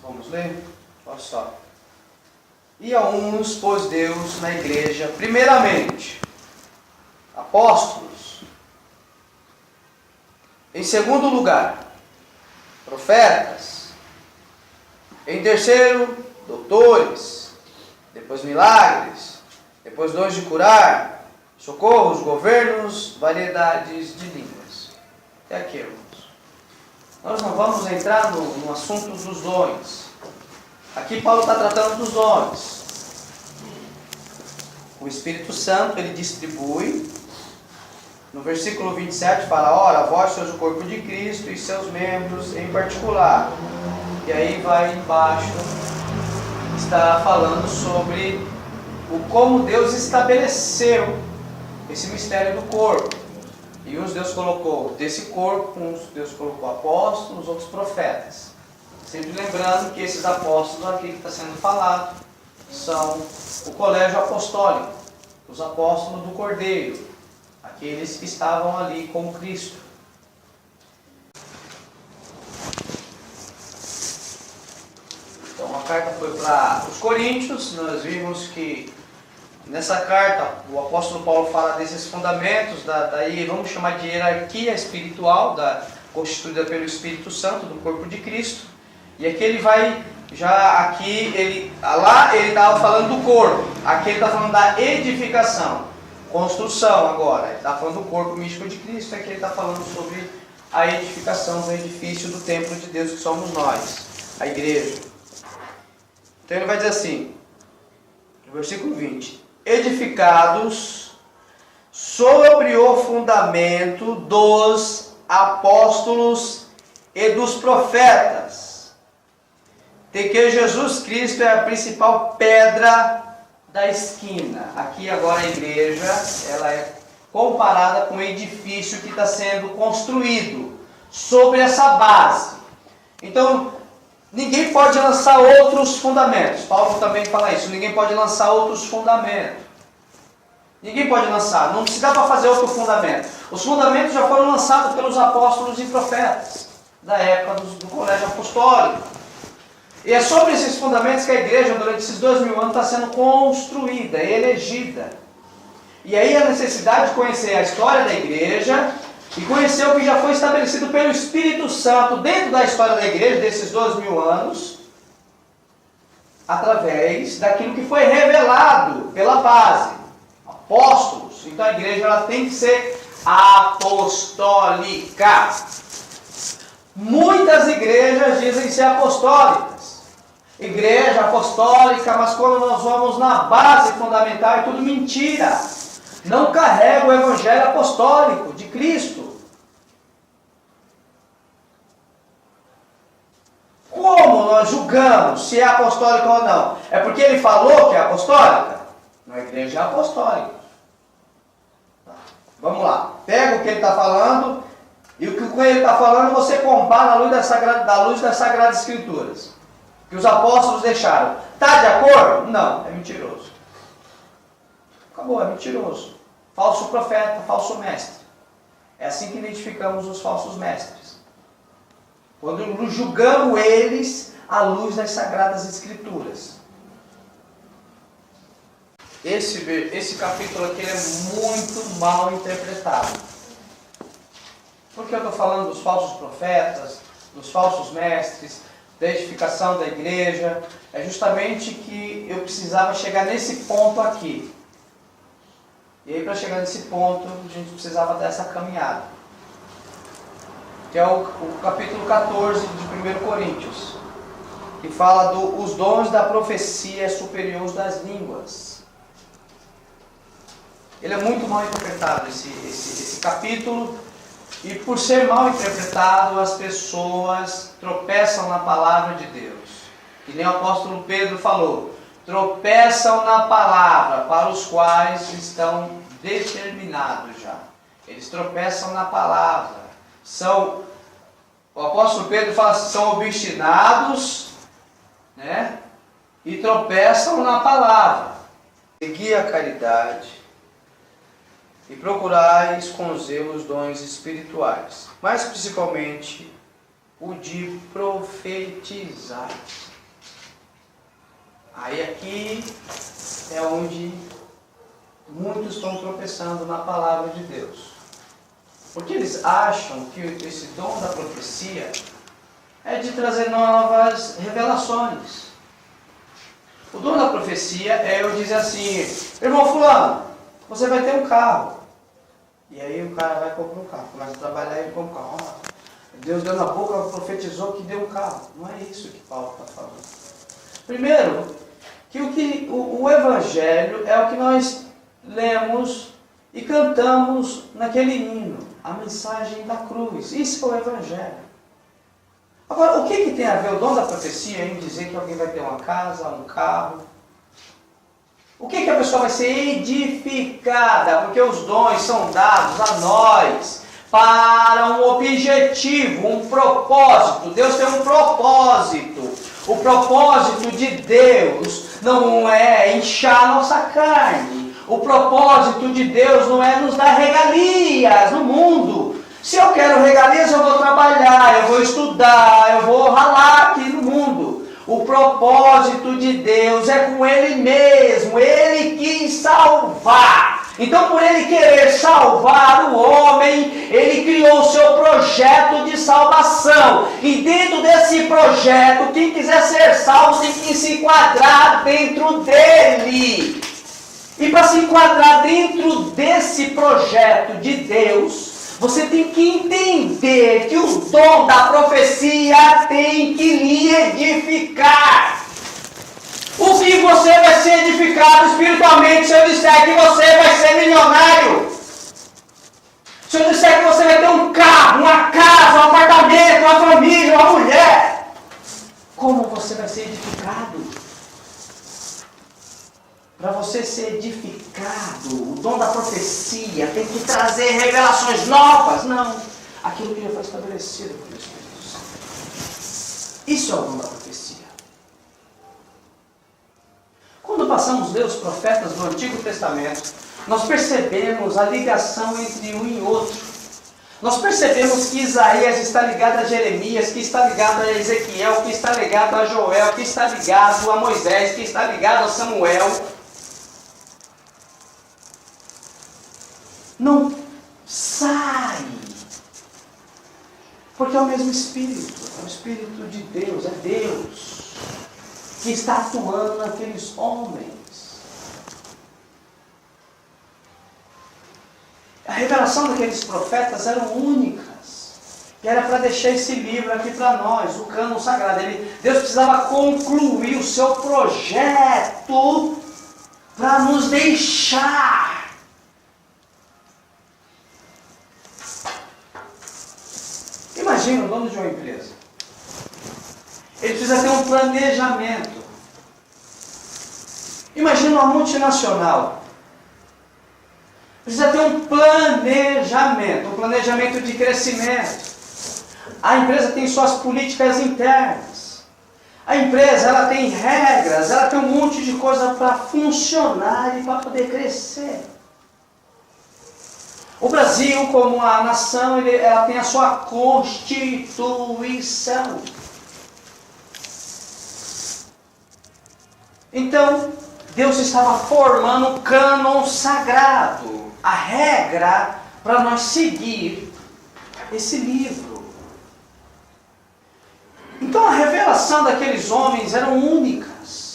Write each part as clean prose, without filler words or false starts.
Vamos ler? Olha só. E a uns pôs Deus na igreja, primeiramente, apóstolos. Em segundo lugar, profetas. Em terceiro, doutores. Depois milagres. Depois dons de curar, socorros, governos, variedades de línguas. Até aqui, irmãos. Nós não vamos entrar no assunto dos dons. Aqui Paulo está tratando dos dons. O Espírito Santo, ele distribui. No versículo 27 fala: ora, vós sois o corpo de Cristo e seus membros em particular. E aí vai embaixo, está falando sobre como Deus estabeleceu esse mistério do corpo. E uns Deus colocou desse corpo, uns Deus colocou apóstolos, outros profetas. Sempre lembrando que esses apóstolos aqui que está sendo falado são o colégio apostólico, os apóstolos do Cordeiro, aqueles que estavam ali com Cristo. Então a carta foi para os Coríntios. Nós vimos que nessa carta o apóstolo Paulo fala desses fundamentos, daí vamos chamar de hierarquia espiritual, constituída pelo Espírito Santo, do corpo de Cristo. E aqui ele vai, lá ele estava falando do corpo, aqui ele está falando da edificação, construção agora. Ele está falando do corpo místico de Cristo, aqui ele está falando sobre a edificação do edifício do templo de Deus que somos nós, a igreja. Então ele vai dizer assim, no versículo 20: edificados sobre o fundamento dos apóstolos e dos profetas, de que Jesus Cristo é a principal pedra da esquina. Aqui agora a igreja, ela é comparada com um edifício que está sendo construído sobre essa base. Então, ninguém pode lançar outros fundamentos. Paulo também fala isso. Ninguém pode lançar outros fundamentos. Ninguém pode lançar. Não se dá para fazer outro fundamento. Os fundamentos já foram lançados pelos apóstolos e profetas da época do colégio apostólico. E é sobre esses fundamentos que a igreja, durante esses 2000 anos, está sendo construída, elegida. E aí a necessidade de conhecer a história da igreja e conhecer o que já foi estabelecido pelo Espírito Santo dentro da história da igreja, desses 2000 anos, através daquilo que foi revelado pela base, apóstolos. Então a igreja ela tem que ser apostólica. Muitas igrejas dizem ser apostólicas. Igreja apostólica, mas quando nós vamos na base fundamental é tudo mentira. Não carrega o evangelho apostólico de Cristo. Como nós julgamos se é apostólica ou não? É porque ele falou que é apostólica? Não, a igreja é apostólica. Vamos lá. Pega o que ele está falando e o que ele está falando você compara à luz das Sagradas Escrituras. Que os apóstolos deixaram. Está de acordo? Não, é mentiroso. Acabou, é mentiroso. Falso profeta, falso mestre. É assim que identificamos os falsos mestres. Quando julgamos eles à luz das Sagradas Escrituras. Esse capítulo aqui ele é muito mal interpretado. Por que eu estou falando dos falsos profetas, dos falsos mestres, da edificação da igreja? É justamente que eu precisava chegar nesse ponto aqui. E aí para chegar nesse ponto, a gente precisava dessa caminhada. Que é o capítulo 14 de 1 Coríntios. Que fala os dons da profecia superiores das línguas. Ele é muito mal interpretado, esse capítulo. E por ser mal interpretado, as pessoas tropeçam na palavra de Deus. Que nem o apóstolo Pedro falou, tropeçam na palavra para os quais estão determinados já. Eles tropeçam na palavra. O apóstolo Pedro fala que são obstinados, né? E tropeçam na palavra. Segui a caridade e procurais com zelo os dons espirituais, mas principalmente o de profetizar. Aí aqui é onde muitos estão tropeçando na palavra de Deus. Porque eles acham que esse dom da profecia é de trazer novas revelações. O dom da profecia é eu dizer assim, irmão fulano, você vai ter um carro. E aí o cara vai comprar um carro, começa a trabalhar e ele compra um carro. Oh, Deus deu na boca, profetizou que deu um carro. Não é isso que Paulo está falando. Primeiro, que o Evangelho é o que nós lemos e cantamos naquele hino, a mensagem da cruz. Isso é o Evangelho. Agora, o que tem a ver o dom da profecia em dizer que alguém vai ter uma casa, um carro? O que a pessoa vai ser edificada? Porque os dons são dados a nós para um objetivo, um propósito. Deus tem um propósito. O propósito de Deus não é inchar a nossa carne. O propósito de Deus não é nos dar regalias no mundo. Se eu quero regalias, eu vou trabalhar, eu vou estudar, eu vou ralar aqui no mundo. O propósito de Deus é com Ele mesmo. Ele quis salvar. Então, por Ele querer salvar o homem, Ele criou o seu projeto de salvação. E dentro desse projeto, quem quiser ser salvo tem que se enquadrar dentro dele. E para se enquadrar dentro desse projeto de Deus, você tem que entender que o dom da profecia tem que lhe edificar. O que você vai ser edificado espiritualmente se eu disser que você vai ser milionário? Se eu disser que você vai ter um carro, uma casa, um apartamento, uma família, uma mulher? Como você vai ser edificado? Para você ser edificado, o dom da profecia tem que trazer revelações novas. Não, aquilo que já foi estabelecido por Espírito Santo. Isso é o dom da profecia. Quando passamos a ler os profetas do Antigo Testamento, nós percebemos a ligação entre um e outro. Nós percebemos que Isaías está ligado a Jeremias, que está ligado a Ezequiel, que está ligado a Joel, que está ligado a Moisés, que está ligado a Samuel. Não sai, porque é o mesmo Espírito, é o Espírito de Deus, é Deus que está atuando naqueles homens. A revelação daqueles profetas eram únicas, e era para deixar esse livro aqui para nós, o cânon sagrado. Deus precisava concluir o seu projeto para nos deixar. Imagina o dono de uma empresa. Ele precisa ter um planejamento. Imagina uma multinacional. Precisa ter um planejamento de crescimento. A empresa tem suas políticas internas. A empresa ela tem regras, ela tem um monte de coisa para funcionar e para poder crescer. O Brasil, como a nação, ela tem a sua Constituição. Então, Deus estava formando um cânon sagrado, a regra para nós seguir esse livro. Então, a revelação daqueles homens eram únicas.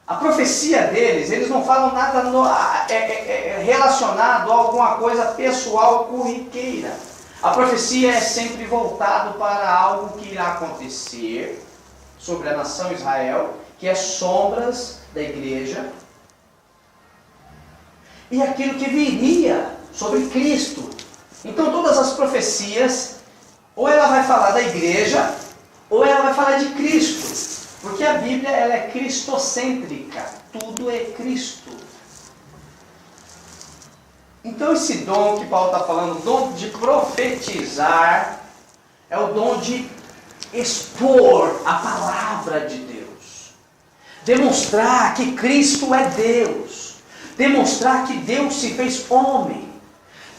A profecia deles, eles não falam nada relacionado a alguma coisa pessoal corriqueira. A profecia é sempre voltado para algo que irá acontecer sobre a nação Israel, que é sombras da igreja, e aquilo que viria sobre Cristo. Então todas as profecias, ou ela vai falar da igreja, ou ela vai falar de Cristo. Porque a Bíblia ela é cristocêntrica, tudo é Cristo. Então esse dom que Paulo está falando, o dom de profetizar, é o dom de expor a palavra de Deus. Demonstrar que Cristo é Deus. Demonstrar que Deus se fez homem.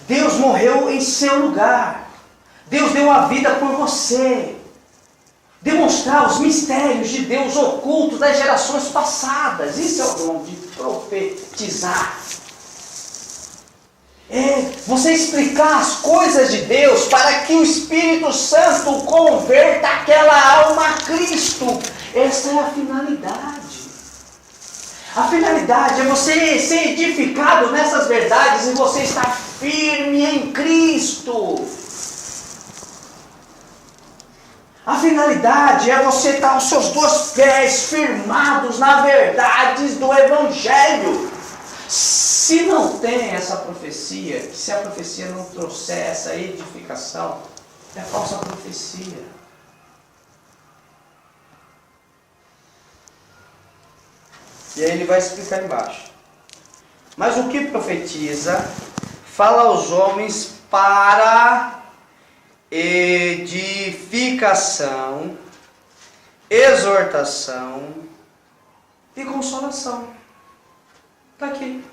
Deus morreu em seu lugar. Deus deu a vida por você. demonstrar os mistérios de Deus ocultos das gerações passadas. Isso é o dom de profetizar. É você explicar as coisas de Deus para que o Espírito Santo converta aquela alma a Cristo. Essa é a finalidade. A finalidade é você ser edificado nessas verdades e você estar firme em Cristo. A finalidade é você estar os seus dois pés firmados nas verdades do Evangelho. Se não tem essa profecia, se a profecia não trouxer essa edificação, é falsa profecia. E aí ele vai explicar embaixo. Mas o que profetiza, fala aos homens para edificação, exortação e consolação. Está aqui.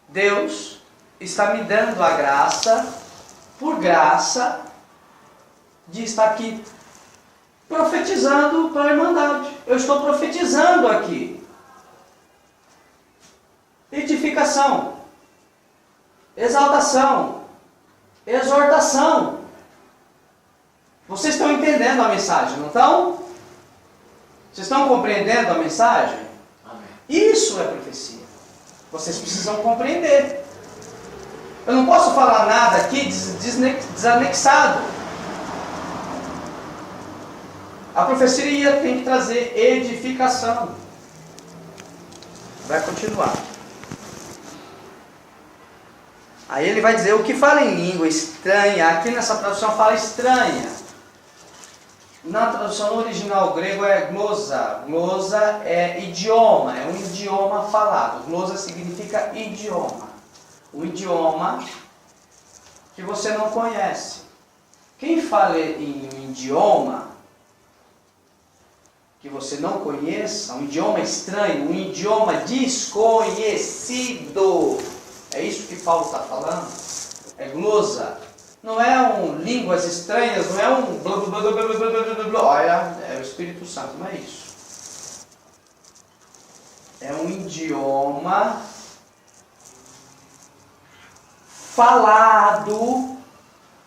Deus está me dando a graça, por graça, de estar aqui profetizando para a Irmandade. Eu estou profetizando aqui. Edificação, exaltação, exortação. Vocês estão entendendo a mensagem, não estão? Vocês estão compreendendo a mensagem? Amém. Isso é profecia. Vocês precisam compreender. Eu não posso falar nada aqui desanexado. A profecia tem que trazer edificação. Vai continuar. Aí ele vai dizer, o que fala em língua estranha, aqui nessa tradução fala estranha. Na tradução original grego é glosa. Glosa é idioma, é um idioma falado. Glosa significa idioma. Um idioma que você não conhece. Quem fala em um idioma que você não conheça, um idioma estranho, um idioma desconhecido, é isso que Paulo está falando? É glosa. Não é línguas estranhas, não é blá blá blá blá blá blá blá blá. Olha, é o Espírito Santo, não é isso. É um idioma falado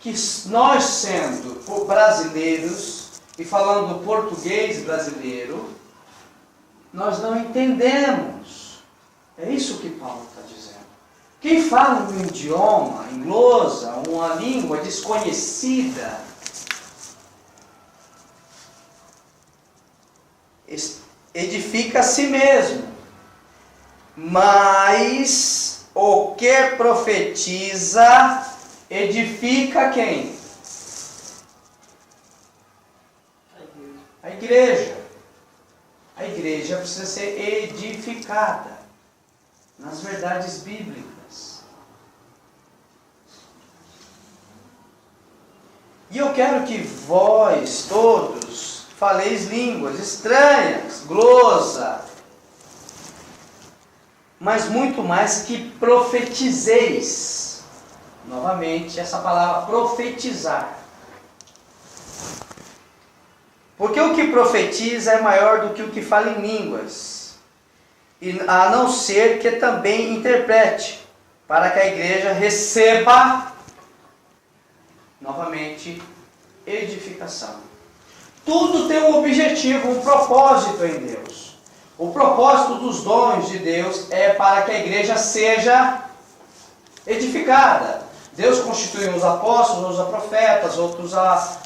que nós, sendo brasileiros e falando português brasileiro, nós não entendemos. É isso que Paulo está dizendo. Quem fala um idioma, em glosa, uma língua desconhecida, edifica a si mesmo. Mas o que profetiza edifica quem? A igreja. A igreja precisa ser edificada nas verdades bíblicas. E eu quero que vós todos faleis línguas estranhas, glosa, mas muito mais que profetizeis. Novamente, essa palavra profetizar. Porque o que profetiza é maior do que o que fala em línguas, e a não ser que também interprete, para que a igreja receba, novamente, edificação. Tudo tem um objetivo, um propósito em Deus. O propósito dos dons de Deus é para que a igreja seja edificada. Deus constituiu os apóstolos, os profetas,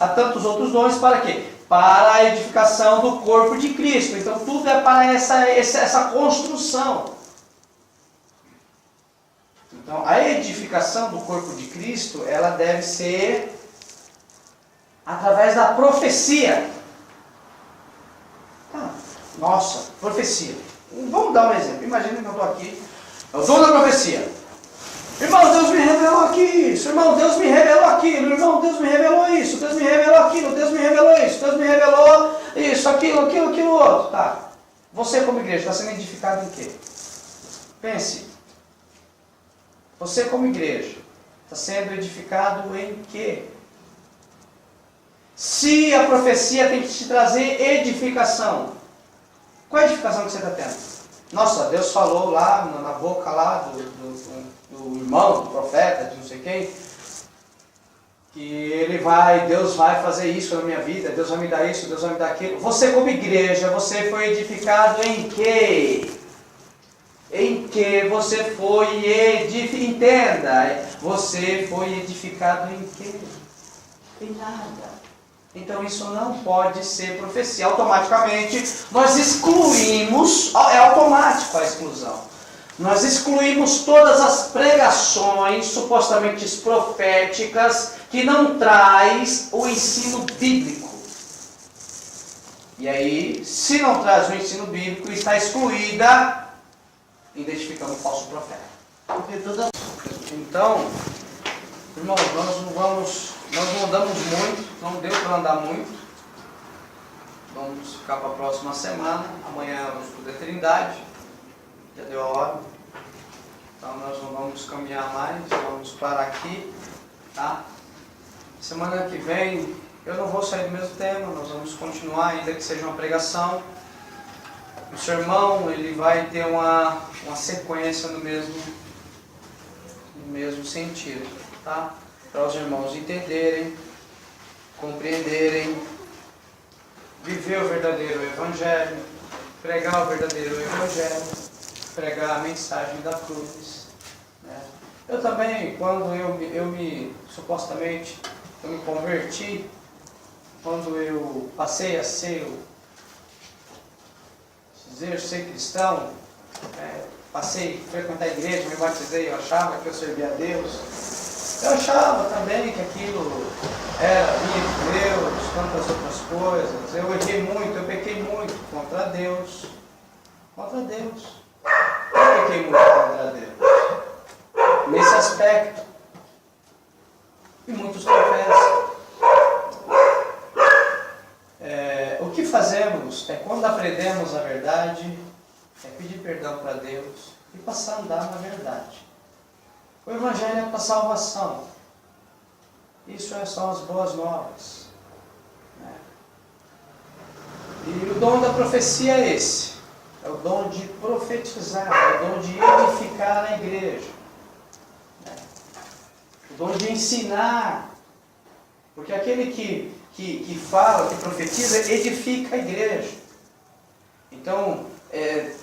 a tantos outros dons, para quê? Para a edificação do corpo de Cristo. Então tudo é para essa construção. Então a edificação do corpo de Cristo, ela deve ser através da profecia. Nossa, profecia. Vamos dar um exemplo. Imagina que eu estou aqui, eu dou na profecia. Irmão, Deus me revelou aqui isso. Irmão, Deus me revelou aquilo. Irmão, Deus me revelou isso. Deus me revelou aquilo. Deus me revelou isso. Deus me revelou isso, aquilo outro. Tá. Você como igreja está sendo edificado em quê? Pense. Você como igreja está sendo edificado em quê? Se a profecia tem que te trazer edificação, qual é a edificação que você está tendo? Nossa, Deus falou lá na boca lá do irmão, do profeta, de não sei quem, que Deus vai fazer isso na minha vida, Deus vai me dar isso, Deus vai me dar aquilo. Você como igreja, você foi edificado em quê? Em que você foi edificado? Entenda, você foi edificado em quê? Em nada. Então isso não pode ser profecia. Automaticamente nós excluímos, é automático a exclusão. Nós excluímos todas as pregações supostamente proféticas que não traz o ensino bíblico. E aí, se não traz o ensino bíblico, está excluída, identificando o falso profeta. Então, irmãos, nós não andamos muito, não deu para andar muito. Vamos ficar para a próxima semana. Amanhã é o estudo da Trindade. Já deu a hora. Então nós não vamos caminhar mais, vamos parar aqui. Tá? Semana que vem eu não vou sair do mesmo tema, nós vamos continuar, ainda que seja uma pregação. O sermão ele vai ter uma sequência no mesmo sentido. Tá? Para os irmãos entenderem, compreenderem, viver o verdadeiro Evangelho, pregar o verdadeiro Evangelho, pregar a mensagem da cruz. Né? Eu também, quando supostamente eu me converti, quando eu passei a ser cristão, passei a frequentar a igreja, me batizei, eu achava que eu servia a Deus. Eu achava também que aquilo era minha de Deus, tantas outras coisas. Eu errei muito, eu pequei muito contra Deus. Contra Deus. Eu pequei muito contra Deus. Nesse aspecto. E muitos confessam. O que fazemos é, quando aprendemos a verdade, é pedir perdão para Deus e passar a andar na verdade. O Evangelho é para salvação. Isso são as boas novas. Né? E o dom da profecia é esse. É o dom de profetizar, é o dom de edificar a igreja. Né? O dom de ensinar. Porque aquele que fala, que profetiza, edifica a igreja. Então,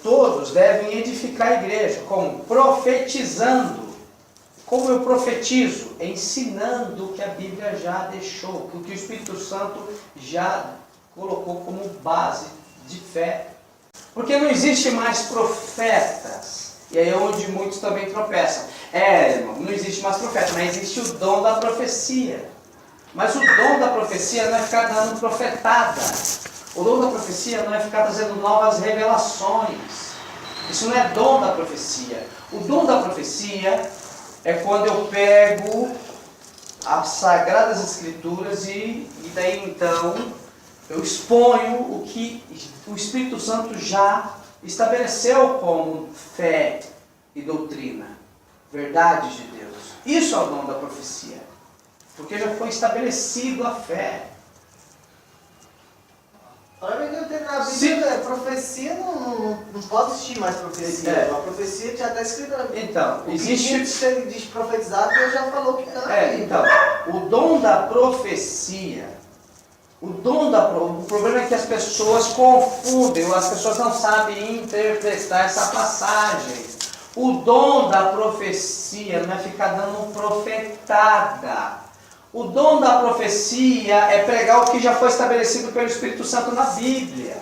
todos devem edificar a igreja. Como? Profetizando. Como eu profetizo? Ensinando o que a Bíblia já deixou, o que o Espírito Santo já colocou como base de fé. Porque não existe mais profetas. E aí é onde muitos também tropeçam. Irmão, não existe mais profeta, mas existe o dom da profecia. Mas o dom da profecia não é ficar dando profetada. O dom da profecia não é ficar trazendo novas revelações. Isso não é dom da profecia. O dom da profecia é quando eu pego as Sagradas Escrituras e daí então eu exponho o que o Espírito Santo já estabeleceu como fé e doutrina, verdade de Deus. Isso é o dom da profecia, porque já foi estabelecido a fé. Para mim, eu tenho na Bíblia, profecia não pode existir mais profecia. A profecia já está escrita na Bíblia. Então, existe. O que diz profetizar, Deus já falou que está. Então, o dom da profecia, o problema é que as pessoas confundem, as pessoas não sabem interpretar essa passagem. O dom da profecia não é ficar dando profetada. O dom da profecia é pregar o que já foi estabelecido pelo Espírito Santo na Bíblia.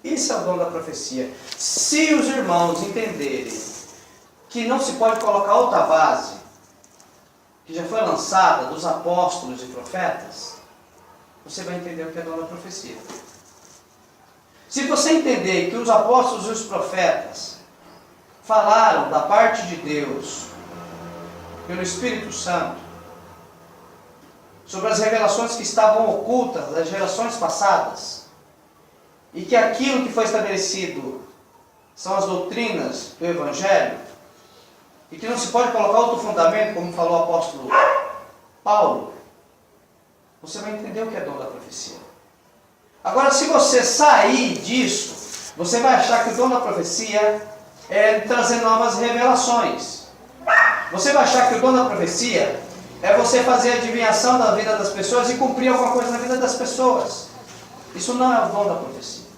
Isso é o dom da profecia. Se os irmãos entenderem que não se pode colocar outra base, que já foi lançada dos apóstolos e profetas, você vai entender o que é dom da profecia. Se você entender que os apóstolos e os profetas falaram da parte de Deus, pelo Espírito Santo, sobre as revelações que estavam ocultas das gerações passadas, e que aquilo que foi estabelecido são as doutrinas do Evangelho, e que não se pode colocar outro fundamento, como falou o apóstolo Paulo, você vai entender o que é dom da profecia. Agora, se você sair disso, você vai achar que o dom da profecia é trazer novas revelações. Você vai achar que o dom da profecia é você fazer adivinhação da vida das pessoas e cumprir alguma coisa na vida das pessoas. Isso não é o dom da profecia.